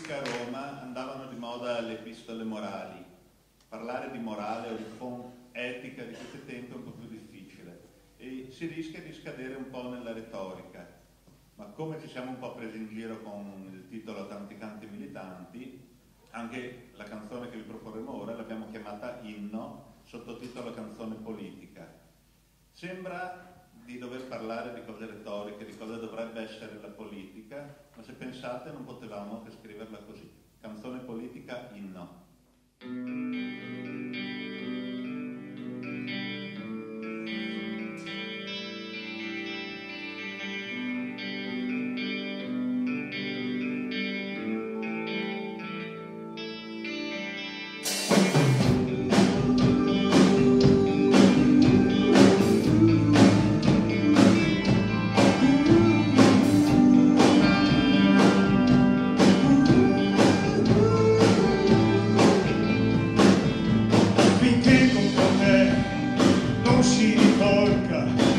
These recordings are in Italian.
politica a Roma andavano di moda le epistole morali. Parlare di morale o di etica di questi tempi è un po' più difficile e si rischia di scadere un po' nella retorica. Ma come ci siamo un po' presi in giro con il titolo Tanti canti militanti, anche la canzone che vi proporremo ora l'abbiamo chiamata Inno, sottotitolo Canzone politica. Sembra di dover parlare di cose retoriche, di cosa dovrebbe essere la politica, ma se pensate non potevamo che scriverla così. Canzone politica Inno.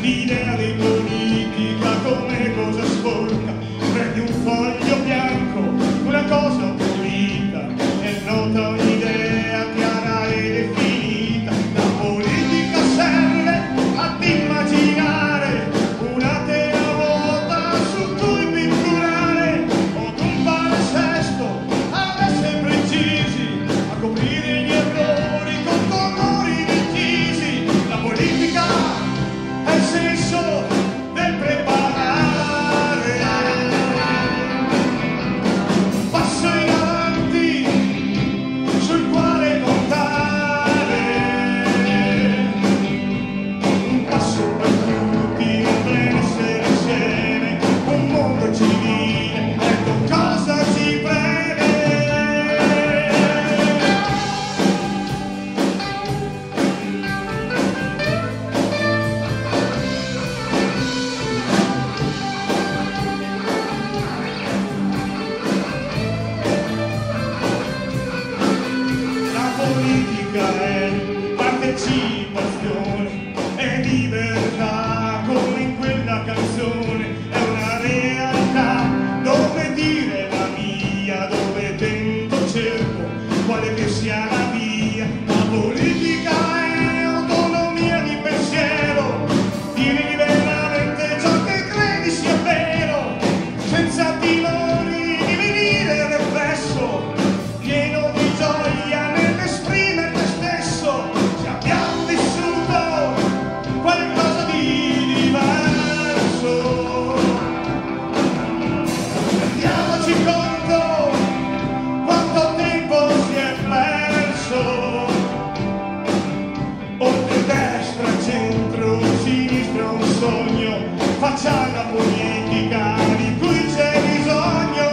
L'idea di politica come cosa sporca, prendi un foglio bianco, una cosa pulita, e nota un'idea chiara e definita. La politica serve ad immaginare una terra vuota su cui pitturare, o un palinsesto avesse precisi a coprire gli errori con colori decisi. La politica è il senso del preparare un passo in avanti sul quale contare, un passo per tutti, un benessere insieme, un mondo civile, ecco cosa ci preme. Politica è partecipazione, è libertà come in quella canzone, è una realtà dove dire la mia, dove tento cerco, quale che sia la via. La politica è autonomia di pensiero, dire liberamente ciò che credi sia vero, senza timori di venire represso, pieno di gioia nell'esprimere te stesso. Se abbiamo vissuto qualcosa di diverso, rendiamoci conto quanto tempo si è perso. Oltre destra, centro, sinistra, un sogno, facciamo la politica di cui c'è bisogno.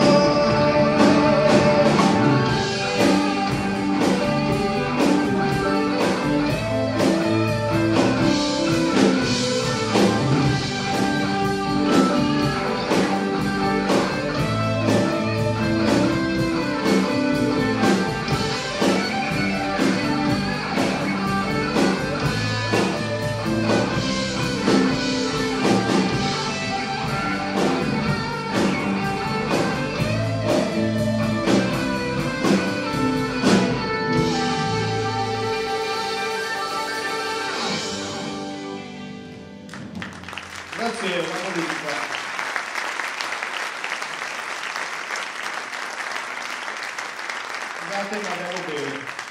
Grazie, la politica. Scusate, ma devo bere.